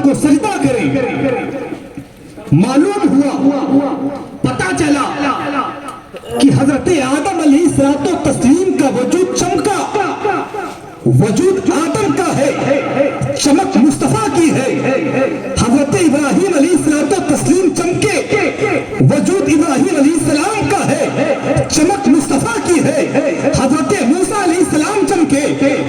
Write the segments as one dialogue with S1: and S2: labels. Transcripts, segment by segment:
S1: کو سجدہ کریں۔ معلوم ہوا، پتا چلا کہ حضرت آدم علیہ الصلوۃ والتسلیم کا وجود چمکا، وجود آدم کا ہے، چمک مصطفیٰ کی ہے۔ حضرت ابراہیم علیہ الصلوۃ والتسلیم چمکے، وجود ابراہیم علیہ السلام کا ہے، چمک مصطفیٰ کی ہے۔ حضرت موسیٰ علیہ السلام چمکے،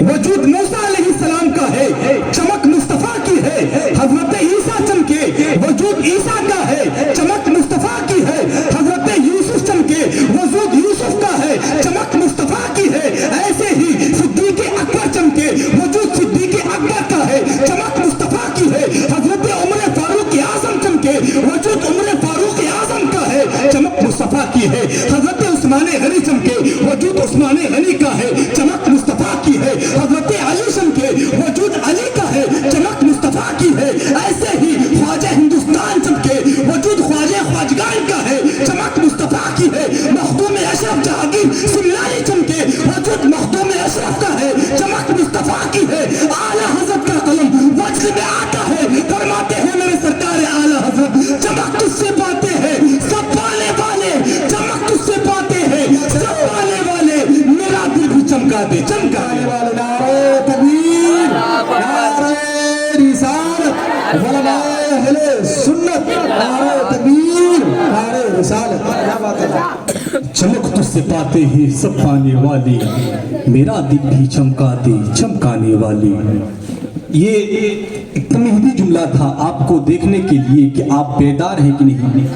S1: وجود موسیٰ علیہ السلام کا ہے، چمک مصطفیٰ کی ہے۔ حضرت عیسیٰ چمکے، وجود عیسیٰ کا ہے، چمک مصطفیٰ کی ہے۔ حضرت یوسف چمکے، وجود یوسف کا ہے، چمک مصطفیٰ کی ہے۔ ایسے ہی صدیق اکبر چمکے، وجود صدیق اکبر کا ہے، چمک مصطفیٰ کی ہے۔ حضرت عمر فاروق اعظم چمکے، وجود عمر فاروق اعظم کا ہے، چمک مصطفیٰ کی ہے۔ حضرت عثمان غنی چمکے، وجود عثمان غنی کا ہے، چمک مصطفیٰ کی ہے۔ حضرت علی چمکے، وجود علی کا ہے، چمک مصطفیٰ کی ہے۔ ایسے ہی خواجہ ہندوستان چمکے، وجود خواجہ خواجگان کا ہے، چمک مصطفیٰ کی ہے۔ مخدوم اشرف جہانگیر سمنانی چمکے، وجود مخدوم اشرف کا ہے، چمک مصطفیٰ کی ہے۔ اعلیٰ حضرت کا قلم وجد میں آتا ہے، فرماتے ہیں میرے سرکار اعلیٰ حضرت، چمک تجھ سے پاتے ہیں سب والے والے، چمک تجھ سے پاتے ہیں سب والے والے، میرا دل بھی چمکا دے، چمکا دے۔ نعرہ تکبیر، نعرہ رسالت، علماء اہل سنت، نعرہ تکبیر، نعرہ رسالت۔ چمک تجھ سے پاتے ہیں سب پانے والی، میرا دل بھی چمکا دے، چمکانے والی۔ یہ ایک تمہیدی جملہ تھا آپ کو دیکھنے کے لیے کہ آپ بیدار ہیں کہ نہیں۔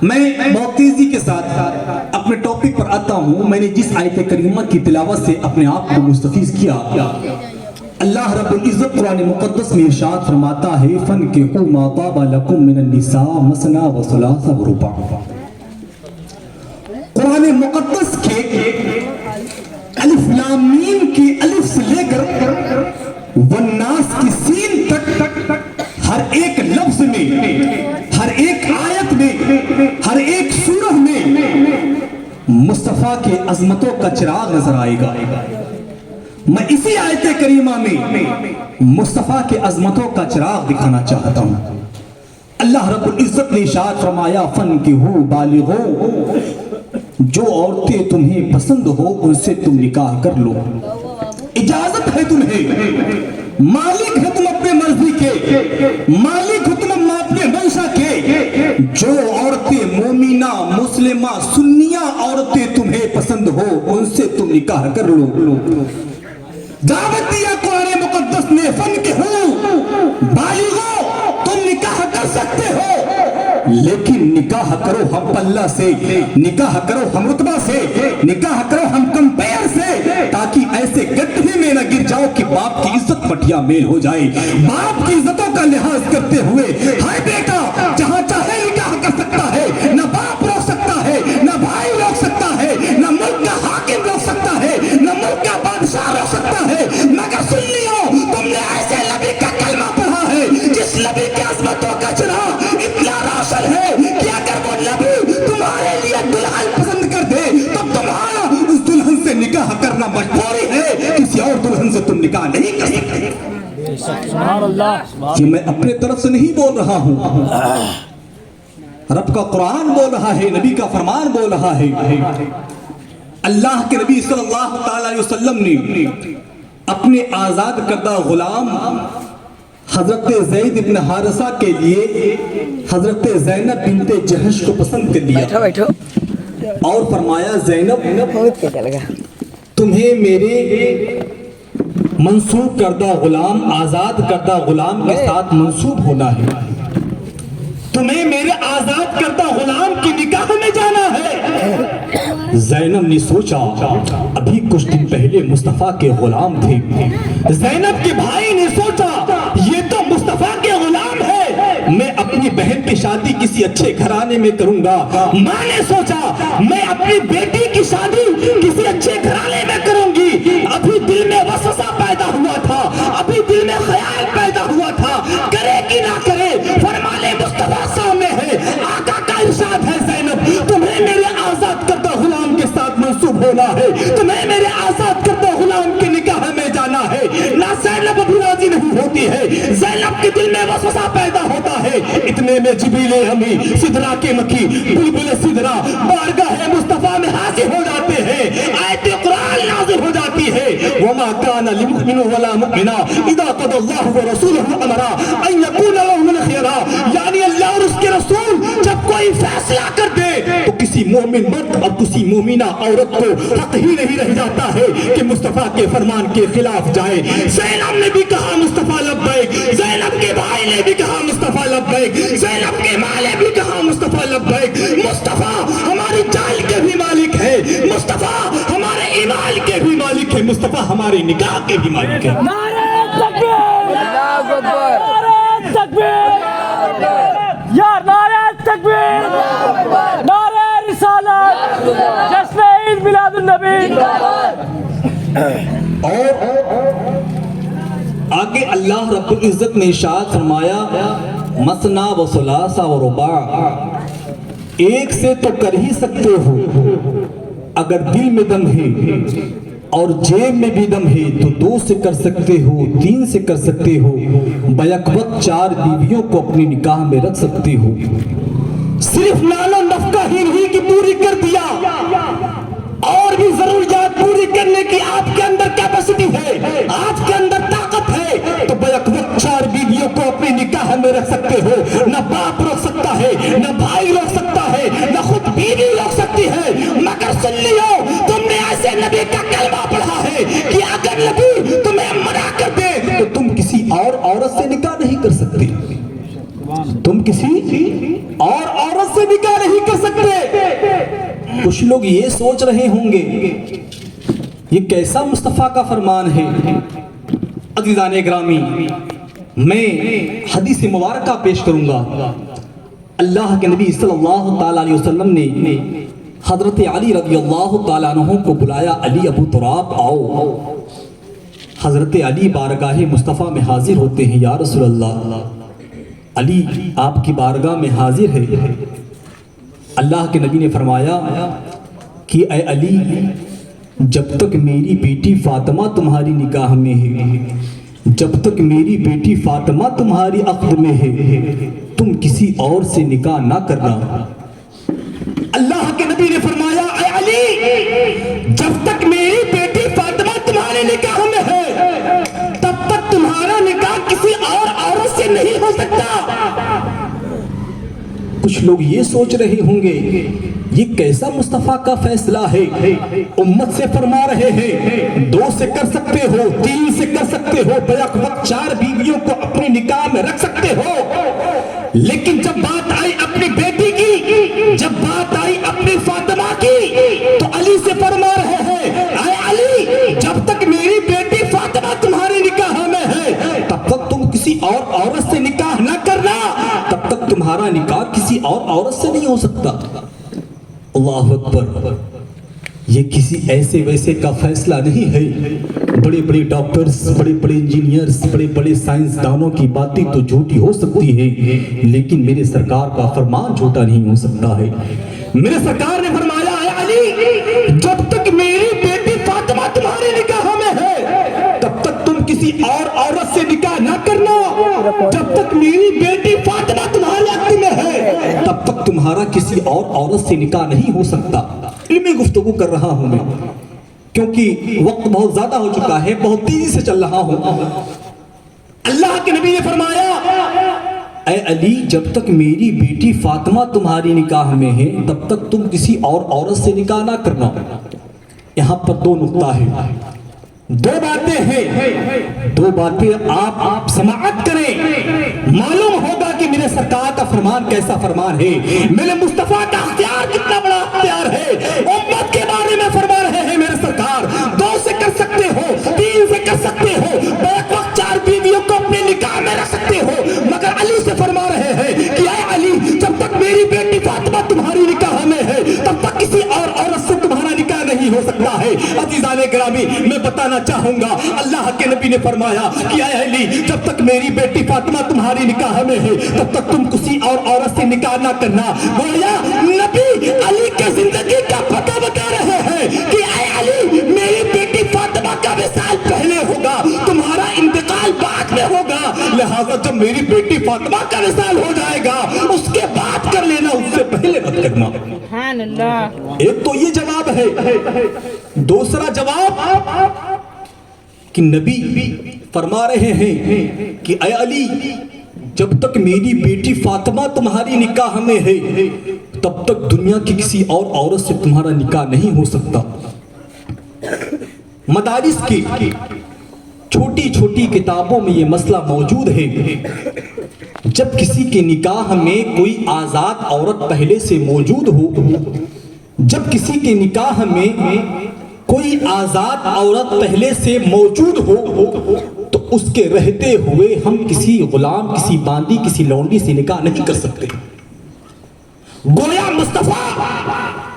S1: میں بہت تیزی کے ساتھ اپنے ٹاپک پر آتا ہوں۔ میں نے جس آیت کریمہ کی تلاوت سے اپنے آپ کو مستفیض کیا، اللہ رب العزت قرآن مقدس میں ارشاد فرماتا ہے فَانْكِحُوا مَا طَابَ لَكُم مِّنَ النِّسَاءِ مَثْنَىٰ وَثُلَاثَ وَرُبَاعَ۔ قرآن مقدس کے الف لام میم کی الف سے لے کر والناس کی سین تک ہر ایک لفظ میں، ہر ایک آیت میں، ہر ایک سورہ میں مصطفیٰ کے عظمتوں کا چراغ نظر آئے گا۔ میں اسی آیت کریمہ میں مصطفیٰ کے عظمتوں کا چراغ دکھانا چاہتا ہوں۔ اللہ رب العزت نے ارشاد فرمایا فَانْكِحُوا بالغو، جو عورتیں تمہیں پسند ہو ان سے تم نکاح کر لو، اجازت ہے تمہیں، مالک ہے تم اپنے مرضی کے، مالک ہو تم اپنے منشا کے۔ جو عورتیں مومنہ مسلمہ سنیہ عورتیں تمہیں پسند ہو ان سے تم نکاح کر لو۔ دعوت دیا قرآن مقدس نے فَانْكِحُوا بالغو، تم نکاح کر سکتے ہو، لیکن نکاح کرو ہم پلہ سے، نکاح کرو ہم رتبہ سے، نکاح کرو ہم کمپیر سے، تاکہ ایسے گڈھے میں نہ گر جاؤ کہ باپ کی عزت مٹیا میل ہو جائے۔ باپ کی عزتوں کا لحاظ کرتے ہوئے ہر بیٹا جہاں چاہے نکاح کر سکتا ہے، نہ باپ روک سکتا ہے، نہ بھائی روک سکتا ہے، نہ ملک کا حاکم روک سکتا ہے، نہ ملک کا بادشاہ روک سکتا ہے، مگر سن لیو تم نے ایسے نبی کا کلمہ پڑھا ہے جس نبی کی عظمتوں کا چراغ اتنا روشن ہے کہ اگر وہ نبی تمہارے لیے دلہن پسند کر دے تو تمہارا اس دلہن سے نکاح کرنا مجبوری ہے، کسی اور دلہن سے تم نکاح نہیں کر سکتے۔
S2: سبحان اللہ،
S1: یہ میں اپنے طرف سے نہیں بول رہا ہوں، رب کا قرآن بول رہا ہے، نبی کا فرمان بول رہا ہے۔ اللہ کے نبی صلی اللہ تعالی علیہ وسلم نے اپنے آزاد کردہ غلام حضرت زید بن حارثہ کے لیے حضرت زینب بنت جہش کو پسند کر لیا اور فرمایا زینب تمہیں میرے منسوب کردہ غلام، آزاد کردہ غلام کے ساتھ منسوب ہونا ہے، تمہیں میرے آزاد کردہ غلام کی نکاح میں جانا ہے۔ زینب نے سوچا ابھی کچھ دن پہلے مصطفیٰ کے غلام تھے، زینب کے بھائی نے سوچا یہ تو مصطفیٰ کے غلام ہے، میں اپنی بہن کی شادی کسی اچھے گھرانے میں کروں گا۔ ماں نے سوچا میں اپنی بیٹی کی شادی کسی اچھے گھرانے میں کروں گی۔ ابھی دل میں وسوسہ پیدا ہوا تھا، ابھی دل میں خیال پیدا ہوا تھا، کرے کہ نہ کرے، فرمان مصطفیٰ سامنے ہے، آقا کا ارشاد ہے زینب تمہیں میرے آزاد کردہ غلام کے ساتھ منسوب ہونا ہے، تمہیں میرے آزاد کردہ غلام کی نکاح میں جانا ہے۔ نہ زینب ابھی راضی نہیں ہوتی ہے, زینب کے دل میں وسوسہ پیدا ہوتا ہے. اتنے میں جبریل امی سدرا کے مکھی بلبل سدرا بارگاہ مصطفیٰ میں حاضر ہو جاتے ہیں. آیت قرآن نازل ہو جاتی ہے, وما كان لمؤمن ولا مؤمنہ اذا قضى الله ورسوله امرا ان يكون لهم الخيرا. یعنی اللہ اور اس کے رسول جب کوئی فیصلہ کر دے تو کسی مومن مرد اور کسی مومنہ عورت کو حق ہی نہیں رہ جاتا ہے کہ مصطفیٰ کے فرمان کے خلاف جائے. زینب نے بھی کہا مصطفیٰ لبیک, زینب کے بھائی نے بھی کہا مصطفیٰ لبیک, زینب کے ماں نے بھی کہا مصطفیٰ لبیک. مصطفیٰ ہماری جان کے بھی مالک ہے, مصطفیٰ ہمارے ایمان کے بھی مالک ہے, مصطفیٰ ہماری نکاح کے بھی مالک ہے.
S2: نعرہ تکبیر, نعرہ تکبیر, یا نعرہ تکبیر, نعرہ رسالت, جشن عید میلاد النبی.
S1: اور آگے اللہ رب العزت نے ارشاد فرمایا مثنا و ثلاث و رباع, ایک سے تو کر ہی سکتے ہو اگر دل میں دم ہے, اور جیب میں بھی دم ہے تو 2 سے کر سکتے ہو, 3 سے کر سکتے ہو, بیک وقت 4 بیویوں کو اپنی نکاح میں رکھ سکتے ہو. صرف نان و نفقہ ہی نہیں کہ پوری کر دیا, اور بھی ضروریات پوری کرنے کی آپ کے اندر کیپیسٹی ہے, آپ کے اندر طاقت ہے, تو بیک وقت 4 بیویوں کو اپنی نکاح میں رکھ سکتے ہو. نہ باپ روک سکتا ہے, نہ بھائی روک سکتا ہے, نہ خود بیوی روک سکتی ہے. مگر سن لیو, تم نے ایسے نبی کا کلمہ پڑھا ہے کہ اگر نبی تمہیں منع کر دے تو تم کسی اور عورت سے نکاح نہیں کر سکتے, تم کسی اور عورت سے نکاح نہیں کر سکتے. کچھ لوگ یہ سوچ رہے ہوں گے یہ کیسا مصطفیٰ کا فرمان ہے. عزیزان گرامی, میں حدیث مبارکہ پیش کروں گا. اللہ کے نبی صلی اللہ تعالیٰ علیہ وسلم نے حضرت علی رضی اللہ تعالیٰ عنہ کو بلایا, علی ابو تراب آؤ. حضرت علی بارگاہ مصطفیٰ میں حاضر ہوتے ہیں. یا رسول اللہ, علی آپ کی بارگاہ میں حاضر ہے. اللہ کے نبی نے فرمایا کہ اے علی, جب تک میری بیٹی فاطمہ تمہاری نکاح میں ہے, جب تک میری بیٹی فاطمہ تمہاری عقد میں ہے, تم کسی اور سے نکاح نہ کرنا. اللہ کے نبی نے فرمایا اے علی, جب تک میری بیٹی فاطمہ تمہارے نکاح میں ہے تب تک تمہارا نکاح کسی اور عورت سے نہیں ہو سکتا. کچھ لوگ یہ سوچ رہے ہوں گے یہ کیسا مصطفیٰ کا فیصلہ ہے, امت سے فرما رہے ہیں 2 سے کر سکتے ہو, 3 سے کر سکتے ہو, بیک وقت 4 بیویوں کو اپنی نکاح میں رکھ سکتے ہو. لیکن جب بات آئی اپنی بیٹی کی, جب بات آئی اپنی فاطمہ کی, تو علی سے فرما رہے ہیں اے علی, جب تک میری بیٹی فاطمہ تمہاری نکاح میں ہے تب تک تم کسی اور عورت سے نکاح نہ کرنا, تب تک تمہارا نکاح کسی اور عورت سے نہیں ہو سکتا. اللہ اکبر. یہ کسی ایسے ویسے کا فیصلہ نہیں ہے. بڑے بڑے ڈاکٹرز, بڑے بڑے انجینئرز, بڑے بڑے سائنسدانوں کی باتیں تو جھوٹی ہو سکتی ہے, لیکن میرے سرکار کا فرمان جھوٹا نہیں ہو سکتا ہے. میرے سرکار نے فرمایا اے علی, جب تک میری بیٹی فاطمہ تمہاری نکاح میں ہے تب تک تم کسی اور عورت سے نکاح نہ کرنا. جب تک میری بیٹی فاطمہ تمہارے عقد میں ہے تب تک تمہارا کسی اور عورت سے نکاح نہیں ہو سکتا. علمی گفتگو کر رہا ہوں میں کیونکہ وقت بہت زیادہ ہو چکا ہے, بہت تیزی سے چل رہا ہوں. اللہ کے نبی نے فرمایا اے علی, جب تک میری بیٹی فاطمہ تمہاری نکاح میں ہے تب تک تم کسی اور عورت سے نکاح نہ کرنا. یہاں پر 2 نقطہ ہے, 2 باتیں ہیں, 2 باتیں آپ سماعت کریں, معلوم ہوگا کہ میرے سرکار کا فرمان کیسا فرمان ہے, میرے مصطفیٰ کا اختیار کتنا بڑا اختیار ہے. امت کے بارے میں فرما رہے ہیں میرے سرکار 2 سے کر سکتے ہو, 3 سے کر سکتے ہو, بیک وقت 4 بیویوں کو اپنے نکاح میں رکھ سکتے ہو. مگر علی سے فرما رہے ہیں کہ اے علی, جب تک میری بیٹی فاطمہ تمہاری نکاح میں ہے تب تک کسی اور عورت سے تمہارا نکاح نہیں ہو سکتا ہے. عزیزان گرامی, میں بتانا چاہوں گا اللہ کے نبی نے فرمایا کہ اے علی, جب تک میری بیٹی فاطمہ تمہاری نکاح میں ہے تب تک تم کسی اور عورت سے نکاح نہ کرنا. گویا نبی علی کے زندگی کا پتہ بتا رہے ہیں کہ اے علی, میری بیٹی فاطمہ کا وصال پہلے ہوگا, تمہارا انتقال بعد میں ہوگا. لہٰذا جب میری بیٹی فاطمہ کا وصال ہو جائے گا اس کے بعد کر لینا، اس سے پہلے مت کرنا۔
S2: سبحان اللہ۔
S1: ایک تو یہ جواب ہے۔ دوسرا جواب کہ نبی فرما رہے ہیں کہ اے علی، جب تک میری بیٹی فاطمہ تمہاری نکاح میں ہے تب تک دنیا کی کسی اور عورت سے تمہارا نکاح نہیں ہو سکتا۔ مدارس کی چھوٹی چھوٹی کتابوں میں یہ مسئلہ موجود ہے۔ جب کسی کے نکاح میں کوئی آزاد عورت پہلے سے موجود ہو، جب کسی کے نکاح میں کوئی آزاد عورت پہلے سے موجود ہو تو اس کے رہتے ہوئے ہم کسی غلام، کسی باندی، کسی لونڈی سے نکاح نہیں کر سکتے۔ گویا مصطفیٰ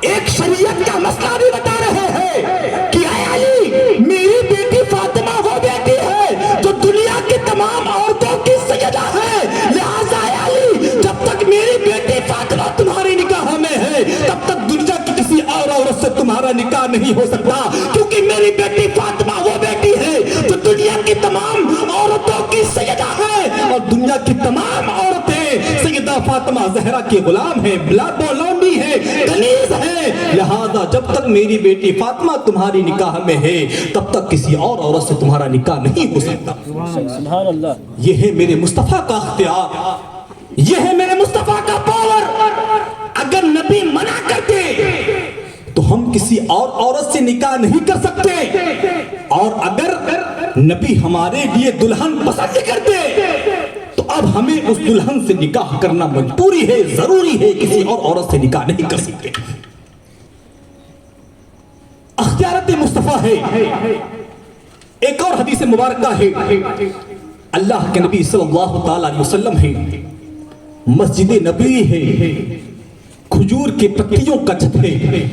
S1: ایک شریعت کا مسئلہ بھی بتا رہے ہیں کہ اے علی، میری بیٹی فاطمہ وہ بیٹی ہے جو دنیا کی تمام عورتوں کی سیدہ ہے، لہٰذا اے علی جب تک میری بیٹی فاطمہ تمہاری نکاح میں ہے تب تک دنیا کی کسی اور عورت سے تمہارا نکاح نہیں ہو سکتا، کیونکہ میری بیٹی فاطمہ وہ بیٹی ہے جو دنیا کی تمام عورتوں کی سیدہ ہے، اور دنیا کی تمام عورتیں سیدہ فاطمہ زہرا کے غلام ہیں، لونڈی ہے، کنیز ہے، لہذا جب تک میری بیٹی فاطمہ تمہاری نکاح میں ہے تب تک کسی اور عورت سے تمہارا نکاح نہیں ہو سکتا۔
S2: سبحان اللہ۔
S1: یہ ہے میرے مصطفیٰ کا اختیار، یہ ہے میرے مصطفیٰ کا پاور۔ اگر نبی منع کرتے تو ہم کسی اور عورت سے نکاح نہیں کر سکتے، اور اگر نبی ہمارے لیے دلہن پسند کرتے تو اب ہمیں اس دلہن سے نکاح کرنا مجبوری ہے، ضروری ہے، کسی اور عورت سے نکاح نہیں کر سکتے۔ اختیارات مصطفیٰ ہے۔ ایک اور حدیث مبارکہ ہے، اللہ کے نبی صلی اللہ تعالی علیہ وسلم ہے، مسجد نبوی ہے، کھجور کے پتیوں کا چھت ہے،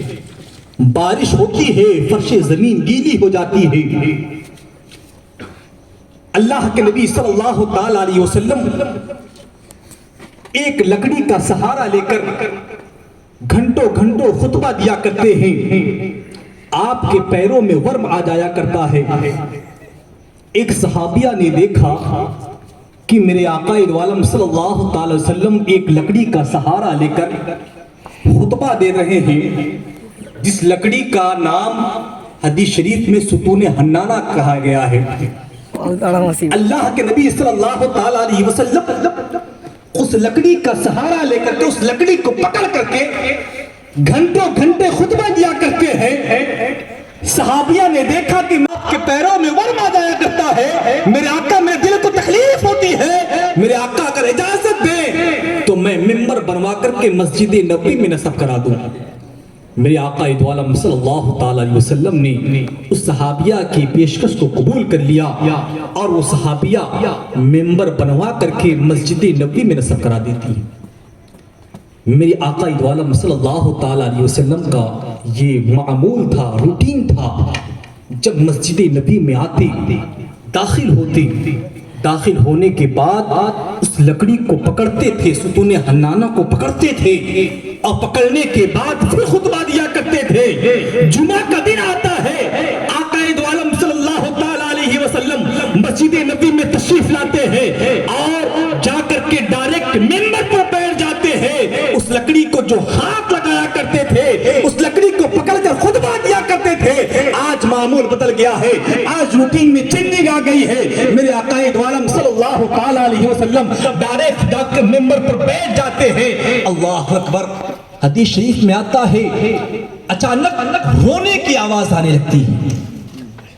S1: بارش ہوتی ہے فرش زمین گیلی ہو جاتی ہے، اللہ کے نبی صلی اللہ تعالی علیہ وسلم ایک لکڑی کا سہارا لے کر گھنٹوں گھنٹوں خطبہ دیا کرتے ہیں، آپ کے پیروں میں ورم آ جایا کرتا ہے۔ ایک صحابیہ نے دیکھا کہ میرے آقا عالم صلی اللہ تعالی وسلم ایک لکڑی کا سہارا لے کر خطبہ دے رہے ہیں، جس لکڑی کا نام حدیث شریف میں ستون حنانہ کہا گیا ہے۔ اللہ کے نبی صلی اللہ تعالی علیہ وسلم اس لکڑی کا سہارا لے کر کے، اس لکڑی کو پکڑ کر کے گھنٹوں گھنٹے خطبہ دیا کرتے ہیں۔ صحابیہ نے دیکھا کہ آپ کے پیروں میں ورم آ جایا کرتا ہے، میرے آقا میرے دل کو تکلیف ہوتی ہے، میرے آقا اگر اجازت دیں تو میں ممبر بنوا کر کے مسجد نبوی میں نصب کرا دوں۔ میرے آقا عالم صلی اللہ تعالی علیہ وسلم نے اس صحابیہ کی پیشکش کو قبول کر لیا، اور وہ صحابیہ ممبر بنوا کر کے مسجد نبوی میں نصب کرا دیتی ہے۔ میرے آقا عالم صلی اللہ تعالی علیہ وسلم کا یہ معمول تھا، روٹین تھا، جب مسجد نبی میں آتے، داخل ہوتے، داخل ہونے کے بعد اس لکڑی کو پکڑتے تھے، ستون حنانہ کو پکڑتے تھے، اور پکڑنے کے بعد پھر خطبہ دیا کرتے تھے۔ جمعہ کا دن آتا ہے، آقا عالم صلی اللہ تعالی علیہ وسلم مسجد نبی میں تشریف لاتے ہیں، اور جا کر کے ڈائریکٹ ممبر پر بیٹھ جاتے ہیں۔ اس لکڑی کو جو ہاتھ لگایا کرتے تھے، اس لکڑی کو پکڑ کر خطبہ دیا کرتے تھے، آج معمول بدل گیا ہے، آج روٹین میں چینجنگ آ گئی ہے۔ میرے آقا عالم صلی اللہ تعالی علیہ وسلم ڈائریکٹ جا کر ممبر پر بیٹھ جاتے ہیں۔ اللہ اکبر۔ حدیث شریف میں آتا ہے، اچانک رونے کی آواز آنے لگتی ہے،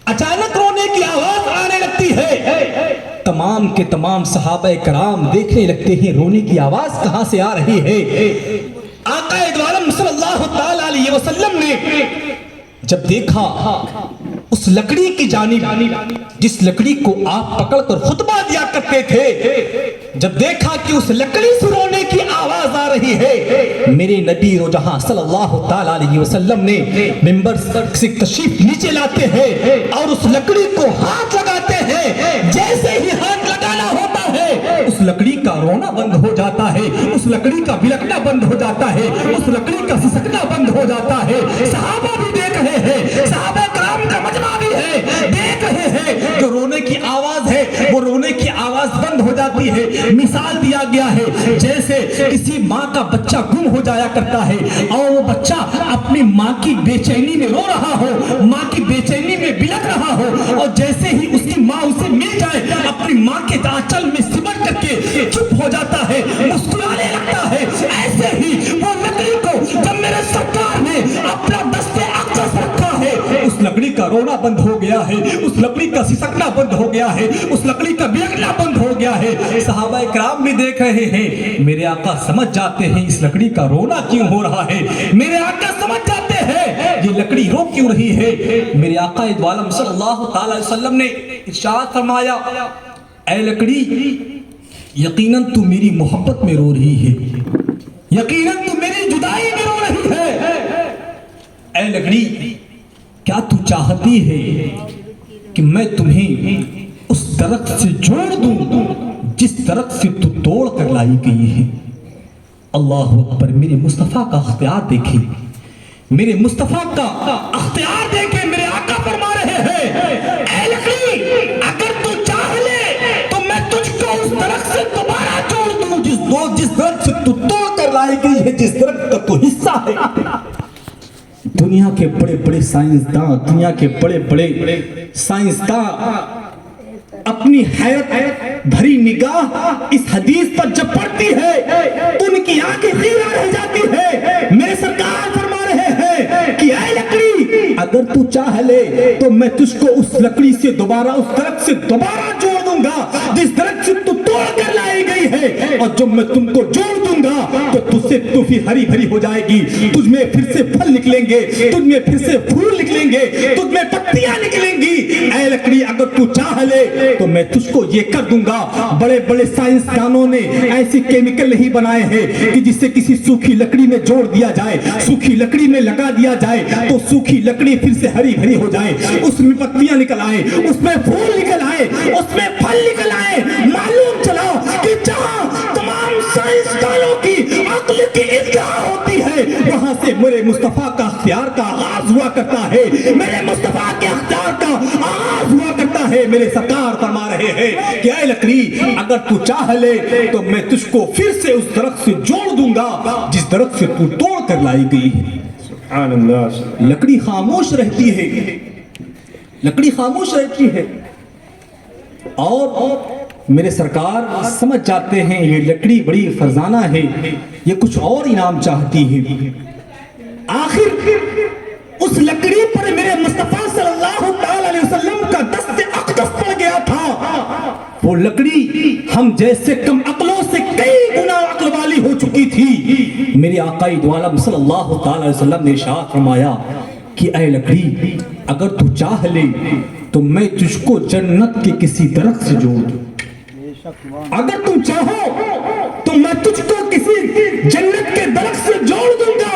S1: اچانک رونے کی آواز آنے لگتی ہے۔ تمام کے تمام صحابہ کرام دیکھنے لگتے ہیں رونے کی آواز کہاں سے آ رہی ہے۔ آقا عالم صلی اللہ تعالی علیہ وسلم نے جب دیکھا اس لکڑی کی جانب، جس لکڑی کو آپ پکڑ کر خطبہ دیا کرتے تھے، جب دیکھا کہ اس لکڑی سے رونے کی آواز آ رہی ہے، میرے نبی رو جہاں صلی اللہ تعالی علیہ وسلم نے ممبر سے تشریف نیچے لاتے ہیں اور اس لکڑی کو ہاتھ لگاتے ہیں۔ جیسے ہی ہاتھ لگانا ہوتا ہے اس لکڑی کا رونا بند ہو جاتا ہے، اس لکڑی کا بلکنا بند ہو جاتا ہے، اس لکڑی کا سسکنا بند ہو جاتا ہے۔ صحابہ بھی دیکھ رہے ہیں، صحابہ کرام کا مجمع بھی ہے، دیکھ رہے ہیں جو رونے کی آواز ہے وہ رونے کی آواز بند ہو جاتی جاتی ہے. مثال دیا گیا ہے جیسے کسی ماں کا بچہ گم ہو جایا کرتا ہے اور وہ بچہ اپنی ماں کی بے چینی میں رو رہا ہو, ماں کی بے چینی میں بلک رہا ہو, اور جیسے ہی اس کی ماں اسے مل جائے اپنی ماں کے آنچل میں سمٹ کر کے چپ ہو جاتا ہے, مسکرانے لگتا ہے. ایسے ہی وہ لکڑی کو جب میرے سرکار نے اپنا دستے اقدس رکھا ہے, اس لکڑی کا رونا بند ہو گیا ہے, اس لکڑی کا سسکنا بند ہو گیا ہے, اس لکڑی کا بلکنا بند ہو گیا ہے. صحابہ کرام بھی دیکھ رہے ہیں, میرے آقا سمجھ جاتے ہیں اس لکڑی کا رونا کیوں ہو رہا ہے, میرے آقا سمجھ جاتے ہیں یہ لکڑی رو کیوں رہی ہے. میرے آقا عالم صلی اللہ تعالی علیہ وسلم نے ارشاد فرمایا, اے لکڑی یقیناً تو میری محبت میں رو رہی ہے, یقیناً تو میری جدائی میں رو رہی ہے. اے لکڑی کیا تو چاہتی ہے کہ میں تمہیں اس درخت سے جوڑ دوں جس درخت سے تو توڑ کر لائی گئی ہے. اللہ اکبر. میرے مصطفیٰ کا اختیار دیکھیں, میرے مصطفیٰ کا اختیار دیکھیں. میرے آقا فرما رہے ہیں, اے لکڑی اگر تو چاہ لے تو میں تجھ کو اس درخت سے دوبارہ جوڑ دوں جس درخت سے تو توڑ کر لائی گئی ہے, جس درخت کا تو حصہ ہے. دنیا کے بڑے بڑے سائنسداں اپنی حیرت بھری نگاہ اس حدیث پر جب پڑتی ہے تو ان کی آنکھیں خیرہ رہ جاتی ہے. میرے سرکار فرما رہے ہیں کہ اے لکڑی اگر تو چاہ لے تو میں تجھ کو اس لکڑی سے دوبارہ, اس درخت سے دوبارہ جوڑ دوں گا جس درخت سے تو توڑ کر لائی گئی ہے, اور جب میں تم کو جوڑ دوں گا تو تجھ سے تو پھر ہری بھری ہو جائے گی, تجھ میں پھر سے پھل نکلیں گے, تجھ میں پھر سے پھول نکلیں گے, تجھ میں پتیاں نکلیں گی. اے لکڑی اگر تو چاہ لے تو میں تجھ کو یہ کر دوں گا. بڑے بڑے سائنسدانوں نے ایسی کیمیکل نہیں بنائے ہیں کہ جس سے کسی سوکھی لکڑی میں جوڑ دیا جائے, سوکھی لکڑی میں لگا دیا جائے تو سوکھی لکڑی پھر سے ہری بھری ہو جائے, اس میں پتیاں نکل آئے, اس میں پھول نکل آئے, اس میں پھل نکل آئے. معلوم چلا کہ جہاں تمام سائنسدانوں کی عقل کی انتہا ہوتی ہے وہاں سے میرے مصطفیٰ کا اختیار کا آغاز ہوا کرتا ہے, میرے مصطفیٰ کے اختیار کا آغاز ہوا کرتا ہے. میرے سرکار فرما رہے ہیں کہ اے لکڑی اگر تو چاہ لے تو میں تجھ کو پھر سے اس درخت سے جوڑ دوں گا جس درخت سے تو توڑ کر لائی گئی ہے. سبحان اللہ. لکڑی خاموش رہتی ہے, لکڑی خاموش رہتی ہے, اور میرے سرکار سمجھ جاتے ہیں یہ لکڑی بڑی فرزانہ ہے, یہ کچھ اور انعام چاہتی ہے. آخر اس لکڑی پر میرے مصطفیٰ صلی اللہ تعالی علیہ وسلم کا دست اقدس پڑ گیا تھا. وہ لکڑی ہم جیسے کم عقلوں سے کئی گنا عقل والی ہو چکی تھی. میرے آقا دو عالم صلی اللہ تعالی علیہ وسلم نے ارشاد فرمایا کہ اے لکڑی اگر تو چاہ لے تو میں تجھ کو جنت کے کسی درخت سے جوڑ دوں. اگر تم چاہو تو میں تجھ کو کسی جنت کے درخت سے جوڑ دوں گا,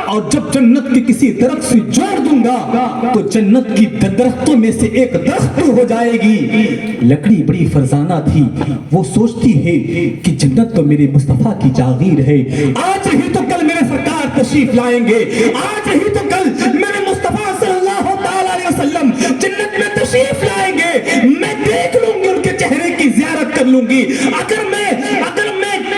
S1: اور جب جنت کے کسی درخت سے جوڑ دوں گا تو جنت کی درختوں میں سے ایک درخت ہو جائے گی. لکڑی بڑی فرزانہ تھی, وہ سوچتی ہے کہ جنت تو میرے مصطفیٰ کی جاگیر ہے, آج ہی تو کل میرے سرکار تشریف لائیں گے, آج ہی تو کل میرے مصطفیٰ صلی اللہ تعالی علیہ وسلم جنت میں تشریف لائیں گے, میں دیکھ لوں گی ان کے چہرے کی زیارت کر لوں گی. اگر میں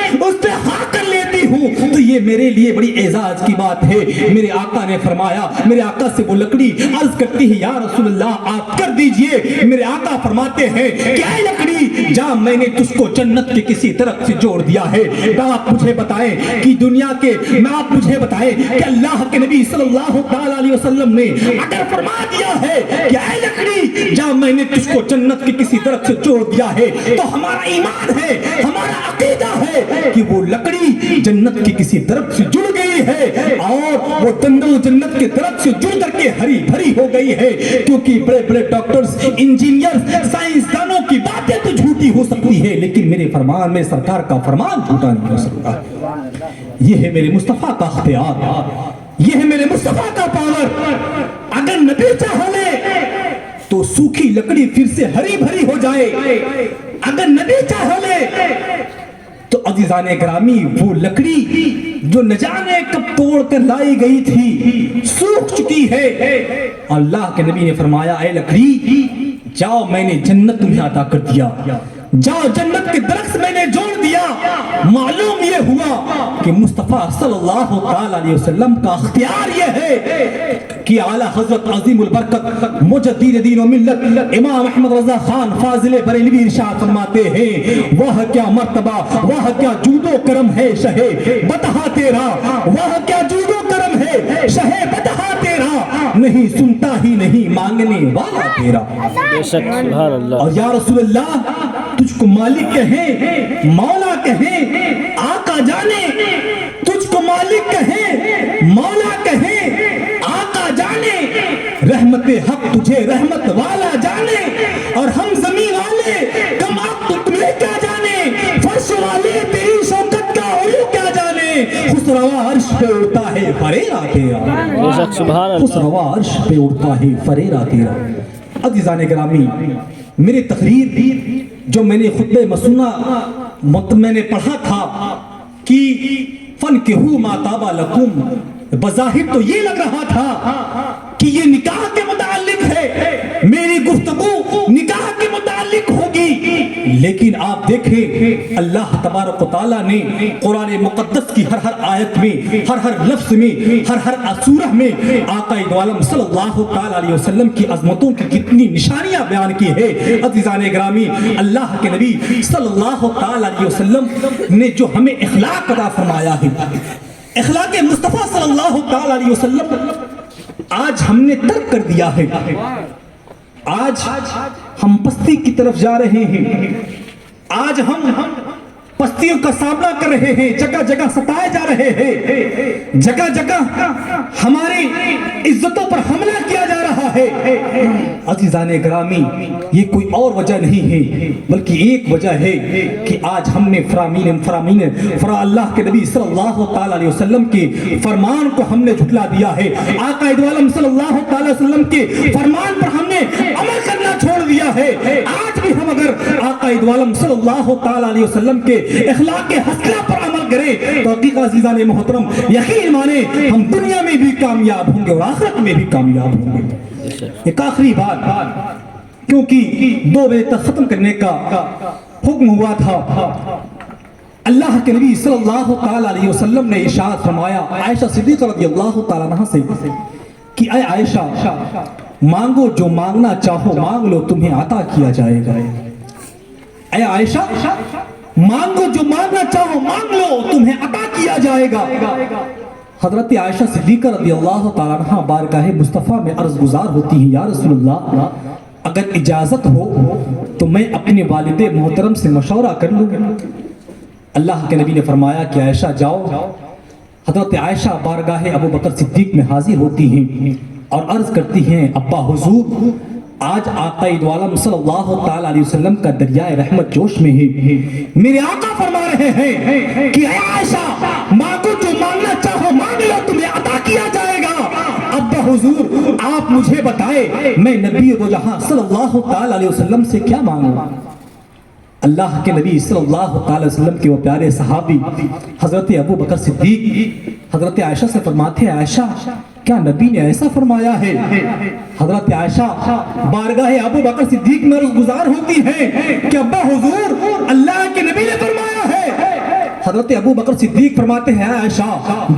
S1: اس پہ ہاں کر لیتی ہوں تو یہ میرے لیے بڑی اعزاز کی بات ہے. میرے آقا نے فرمایا, میرے آقا سے وہ لکڑی عرض کرتی ہے یا رسول اللہ آپ کر دیجئے. میرے آقا فرماتے ہیں کہ اے لکڑی جا میں نے تجھ کو جنت کے کسی درخت سے جوڑ دیا ہے. آپ مجھے بتائیں کہ دنیا کے آپ مجھے بتائیں کہ اللہ کے نبی صلی اللہ تعالی علیہ وسلم نے اگر فرما دیا ہے کہ اے لکڑی جا میں نے تجھ کو جنت کے کسی درخت سے جوڑ دیا ہے تو ہمارا ایمان ہے, ہمارا عقیدہ ہے کہ وہ لکڑی جنت کے کسی درخت سے جڑ گئی ہے اور وہ جنت کے درخت سے جڑ کر کے ہری بھری ہو گئی ہے. کیونکہ بڑے بڑے ڈاکٹرز, انجینئر, سائنسدانوں کی باتیں تو جھوٹی ہو سکتی ہے لیکن میرے فرمان, میرے سرکار کا فرمان جھوٹا نہیں ہو سکتا. یہ ہے میرے مصطفیٰ کا اختیار, یہ ہے میرے مصطفیٰ کا پاور. اگر نبی چاہ لے تو سوکھی لکڑی پھر سے ہری بھری ہو جائے, اگر نبی چاہ لے تو عزیزان گرامی وہ لکڑی جو نہ جانے کب توڑ کر لائی گئی تھی سوکھ چکی ہے. اللہ کے نبی نے فرمایا اے لکڑی جاؤ میں نے جنت تمہیں عطا کر دیا, جاؤ جنت کے درخت میں نے جوڑ دیا. معلوم یہ ہوا کہ مصطفیٰ صلی اللہ تعالی علیہ وسلم کا اختیار یہ ہے کہ اعلیٰ حضرت عظیم البرکت مجدد دین و ملت امام احمد رضا خان فاضل بریلوی ارشاد فرماتے ہیں وہ کیا مرتبہ وہ کیا جود و کرم ہے شہ بتہا تیرا, وہ کیا جود و کرم ہے شہ بتہا تیرا, نہیں سنتا ہی نہیں مانگنے والا تیرا.
S2: بے شک سبحان اللہ.
S1: اور یا رسول اللہ تجھ کو مالک کہیں مولا کہیں آقا جانے, تجھ کو مالک کہیں مولا کہیں آقا جانے, رحمت حق تجھے رحمت والا جانے, اور ہم زمین والے کم اب تمہیں کیا جانے, فرش والے تیری شوکت کا علو کیا جانے, خسروا عرش پہ اڑتا ہے فریرا تیرا.
S2: بے شک سبحان اللہ.
S1: خسروا عرش پہ اڑتا ہے فریرا تیرا. عزیزان گرامی, میری تقریر جو میں نے خطبہ مسنونہ میں نے پڑھا تھا کہ فَانْكِحُوا مَا طَابَ لَكُمْ, بظاہر تو یہ لگ رہا تھا کہ یہ نکاح کے متعلق ہے, میری گفتگو نکاح کے متعلق ہوگی, لیکن آپ دیکھیں اللہ تبارک و تعالیٰ نے قرآن مقدس کی ہر آیت میں, ہر لفظ میں, ہر سورہ میں آقا دو عالم صلی اللہ تعالی علیہ وسلم کی عظمتوں کی کتنی نشانیاں بیان کی ہے. عزیزان گرامی, اللہ کے نبی صلی اللہ تعالی علیہ وسلم نے جو ہمیں اخلاق عطا فرمایا ہے, اخلاق مصطفیٰ صلی اللہ تعالی علیہ وسلم آج ہم نے ترک کر دیا ہے. آج ہم پستی کی طرف جا رہے ہیں, آج ہم پستیوں کا سامنا کر رہے ہیں, جگہ جگہ ستائے جا رہے ہیں, جگہ جگہ ہماری عزتوں پر حملہ کیا جا رہا ہے. عزیزان گرامی, یہ کوئی اور وجہ نہیں ہے بلکہ ایک وجہ ہے کہ آج ہم نے اللہ کے نبی صلی اللہ تعالی علیہ وسلم کے فرمان کو ہم نے جھٹلا دیا ہے. آقا دو عالم صلی اللہ تعالی علیہ وسلم کے فرمان پر ہم نے عمل کرنا چھوڑ دیا ہے. آج بھی ہم اگر آقا دو عالم صلی اللہ تعالی علیہ وسلم کے اخلاق حسنہ پر عمل کریں تو حقیقت عزیزان محترم یقین مانے ہم دنیا میں بھی کامیاب ہوں گے اور آخرت میں بھی کامیاب ہوں گے. ایک آخری بات, کیونکہ 2 بجے تک ختم کرنے کا حکم ہوا تھا, اللہ کے نبی صلی اللہ تعالی علیہ وسلم نے ارشاد فرمایا عائشہ صدیقہ رضی اللہ تعالی عنہا سے کہ اے عائشہ مانگو جو مانگنا چاہو مانگ لو تمہیں عطا کیا جائے گا. اے عائشہ مانگو جو مانگنا چاہو مانگ لو تمہیں عطا کیا جائے گا. حضرت عائشہ صدیقہ رضی اللہ تعالی عنہ بارگاہ مصطفیٰ میں عرض گزار ہوتی ہیں, یا رسول اللہ اگر اجازت ہو تو میں اپنے والد محترم سے مشورہ کر لوں. اللہ کے نبی نے فرمایا کہ عائشہ جاؤ. حضرت عائشہ بارگاہ ابو بکر صدیق میں حاضر ہوتی ہیں اور عرض کرتی ہیں ابا حضور آج آقا دو عالم صلی اللہ تعالی علیہ وسلم کا دریائے رحمت جوش میں ہے, میرے آقا فرما رہے ہیں کہ اے عائشہ مانگو جو مانگنا چاہو مانگ لو تمہیں عطا کیا جائے گا. ابا حضور آپ مجھے بتائے میں نبی دو جہاں صلی اللہ تعالی علیہ وسلم سے کیا مانگوں. اللہ کے نبی صلی اللہ تعالی وسلم کے وہ پیارے صحابی حضرت ابو بکر صدیق حضرت عائشہ سے فرماتے ہیں عائشہ کیا نبی نے ایسا فرمایا ہے؟ حضرت عائشہ بارگاہ ابو بکر صدیق میں عرض گزار ہوتی ہیں کہ ابا حضور اللہ کے نبی نے فرمایا ہے. حضرت ابو بکر صدیق فرماتے ہیں عائشہ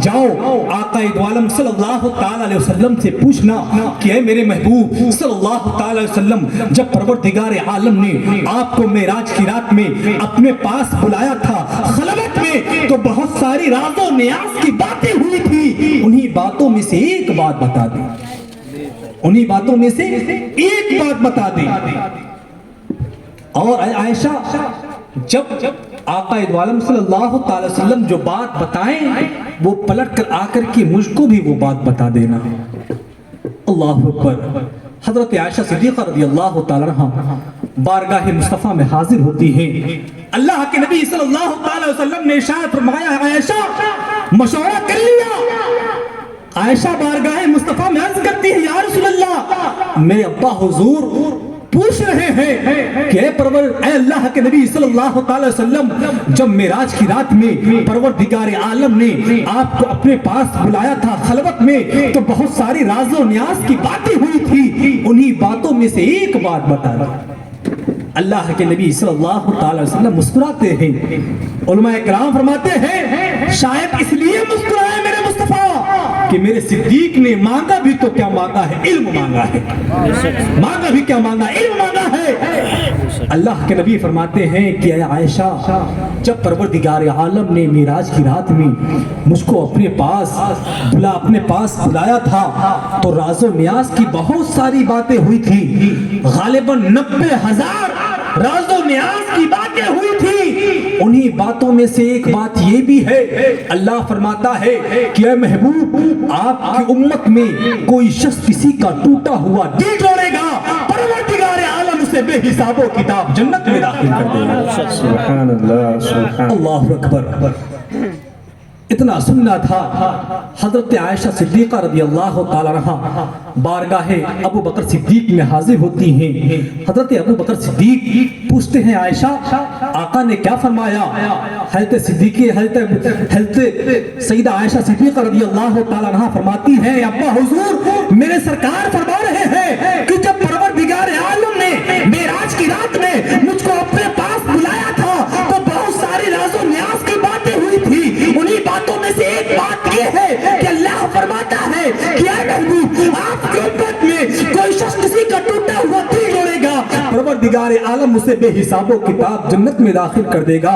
S1: جاؤ آقا دو عالم صلی اللہ تعالی علیہ وسلم سے پوچھنا کہ اے میرے محبوب صلی اللہ تعالی علیہ وسلم جب پروردگار عالم نے آپ کو معراج کی رات میں اپنے پاس بلایا تھا خلوت میں تو بہت ساری راز و نیاز کی باتیں ہوئی تھی, انہی باتوں میں سے ایک بات بتا دیں, انہی باتوں میں سے ایک بات بتا دیں. اور عائشہ جب آقا دو عالم صلی اللہ تعالی وسلم جو بات بتائیں وہ پلٹ کر آ کر کے مجھ کو بھی وہ بات بتا دینا. اللہ اکبر. حضرت عائشہ صدیقہ رضی اللہ تعالی عنہا بارگاہ مصطفیٰ میں حاضر ہوتی ہیں. اللہ کے نبی صلی اللہ تعالی وسلم نے ارشاد فرمایا عائشہ مشورہ کر لیا. عائشہ بارگاہ مصطفیٰ میں عرض کرتی ہے یا رسول اللہ میرے ابا حضور پوچھ رہے ہیں کہ اے اللہ کے نبی صلی اللہ تعالی وسلم جب معراج کی رات میں پروردگار عالم نے آپ کو اپنے پاس بلایا تھا خلوت میں تو بہت ساری راز و نیاز کی باتیں ہوئی تھی, انہی باتوں میں سے ایک بات بتا دیں. اللہ کے نبی صلی اللہ تعالی وسلم مسکراتے ہیں. علماء کرام فرماتے ہیں شاید اس لیے مسکرائے میرے مصطفیٰ کہ میرے صدیق نے مانگا بھی تو کیا مانگا ہے؟ علم مانگا ہے. مانگا بھی کیا مانگا؟ علم مانگا ہے. اللہ کے نبی فرماتے ہیں کہ اے عائشہ جب پروردگار عالم نے معراج کی رات میں مجھ کو اپنے پاس بلایا تھا تو راز و نیاز کی بہت ساری باتیں ہوئی تھی. غالباً 90,000 راز و نیاز کی باتیں ہوئی تھی. انہی باتوں میں سے ایک بات یہ بھی ہے اللہ فرماتا ہے کہ اے محبوب آپ کی امت میں کوئی شخص کسی کا ٹوٹا ہوا دل جوڑے گا پروردگار عالم اسے بے حساب و کتاب جنت میں داخل کر دے گا.
S3: سبحان اللہ سبحان
S1: اللہ اکبر. اتنا سننا تھا. حضرت عائشہ صدیقہ رضی اللہ تعالی عنہا بارگاہ ابو بکر صدیق میں حاضر ہوتی ہیں. حضرت ابو بکر صدیق پوچھتے ہیں عائشہ آقا نے کیا فرمایا؟ حضرت سیدہ عائشہ صدیقہ رضی اللہ تعالی عنہا فرماتی ہیں ابا حضور میرے سرکار فرما رہے ہیں کہ جب پروردگار عالم نے معراج کی رات میں مجھ کو اپنے پاس بلایا تھا تو بہت ساری راز و نیاز کی باتیں ہوئی تھی. انہی باتوں میں سے ایک بات یہ ہے کہ اللہ فرماتا ہے کہ اے محبوب آپ کی امت میں کوئی شخص کسی کا ٹوٹا ہوا دل جوڑے گا پروردگار عالم اسے بے حساب و کتاب جنت میں داخل کر دے گا.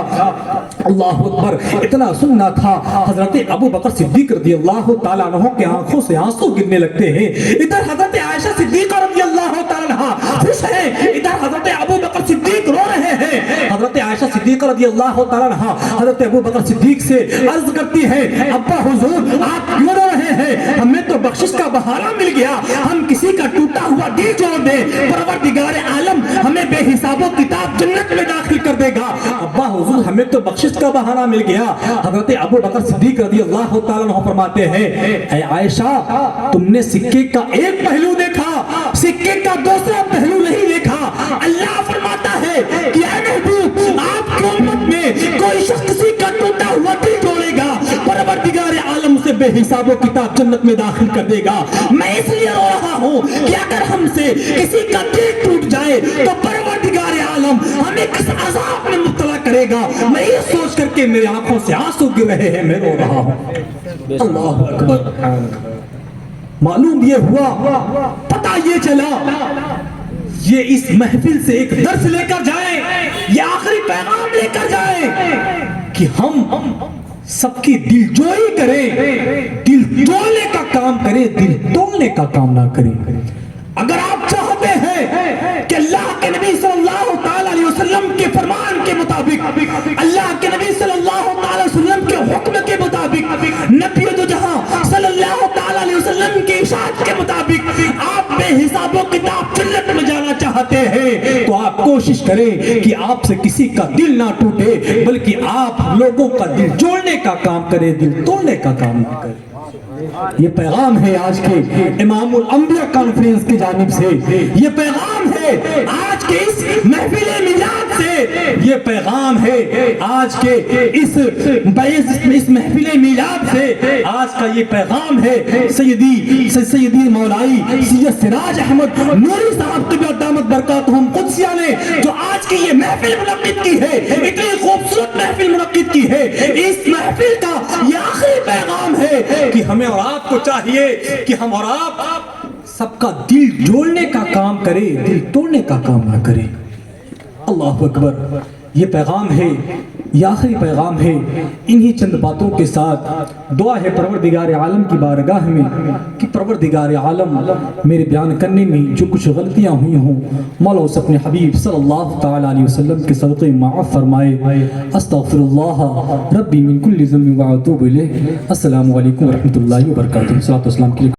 S1: اللہ اکبر. اتنا سننا تھا. حضرت ابو بکر صدیق رضی اللہ تعالیٰ عنہ کے آنکھوں سے آنسو گرنے لگتے ہیں. ادھر حضرت عائشہ صدیقہ رضی اللہ تعالیٰ عنہ خوش ہیں, ادھر حضرت ابو بکر صدیق رو رہے ہیں. حضرت عائشہ صدیقہ رضی اللہ تعالیٰ عنہ حضرت ابو بکر صدیق سے عرض کرتی ہے ابا حضور آپ کیوں رو رہے ہیں؟ ہمیں تو بخشش کا بہانہ مل گیا, ہم کسی کا ٹوٹا ہوا دل جوڑ دیں پروردگار عالم ہمیں بے حساب و کتاب جنت میں داخل کر دے گا. ابا حضور ہمیں تو بخشش کا بہانہ مل گیا. حضرت ابو بکر صدیق رضی اللہ تعالیٰ عنہ فرماتے ہیں اے عائشہ تم نے سکے کا ایک پہلو دیکھا, سکے کا دوسرا پہلو نہیں دیکھا. اللہ فرماتا ہے کہ اے محبوب آپ کی امت میں کوئی شخص کسی کا ٹوٹا ہوا دل جوڑے گا پروردگار عالم اسے بے حساب و کتاب جنت میں داخل کر دے گا. میں اس لیے رو رہا ہوں کہ اگر ہم سے کسی کا دل ٹوٹ جائے تو پروردگار عالم ہمیں کس عذاب میں مبتلا کرے گا. میں یہ سوچ کر کے میری آنکھوں سے آنسو گر رہے ہیں, میں رو رہا ہوں. اللہ اکبر. معلوم یہ ہوا, پتہ یہ چلا یہ اس محفل سے ایک درس لے کر جائیں, یہ آخری پیغام لے کر جائیں کہ ہم سب کی دل جوئی کریں, دل جوڑنے کا کام کریں, دل توڑنے کا کام نہ کریں. اگر آپ چاہتے ہیں کہ اللہ کے نبی صلی اللہ تعالی علیہ وسلم کے فرمان کے مطابق, اللہ کے نبی صلی اللہ تعالی علیہ وسلم کے حکم کے مطابق, نبی دو جہاں صلی اللہ تعالی علیہ وسلم کی اشاعت کے مطابق آپ بے حساب و کتاب جنت میں جانا چاہتے ہیں تو آپ کوشش کریں کہ آپ سے کسی کا دل نہ ٹوٹے بلکہ آپ لوگوں کا دل جوڑنے کا کام کریں, دل توڑنے کا کام نہ کریں. یہ پیغام ہے آج کے امام الانبیاء کانفرنس کی جانب سے, یہ پیغام ہے آج کے اس محفل میلاد سے, یہ پیغام ہے آج کے اس محفل میلاد سے, آج کا یہ پیغام ہے سیدی مولائی سید سراج احمد نوری صاحب طیبہ دامت برکاتہم قدسیہ نے جو آج کی یہ محفل منعقد کی ہے, اتنی خوبصورت محفل منعقد کی ہے. اس محفل کا یہ آخری پیغام ہے کہ ہمیں اور آپ کو چاہیے کہ ہم اور آپ سب کا دل جوڑنے کا کام کریں, دل توڑنے کا کام نہ کریں. اللہ اکبر. یہ پیغام ہے, یہ آخری پیغام ہے. انہی چند باتوں کے ساتھ دعا ہے پروردگار عالم کی بارگاہ میں کہ پروردگار عالم میرے بیان کرنے میں جو کچھ غلطیاں ہوئی ہوں مولا اس اپنے حبیب صلی اللہ تعالی علیہ وسلم کے صدقے معاف فرمائے. استغفر اللہ ربی من کل ذنب و اتوب الیہ. السلام علیکم ورحمۃ اللہ وبرکاتہ. صلاۃ والسلام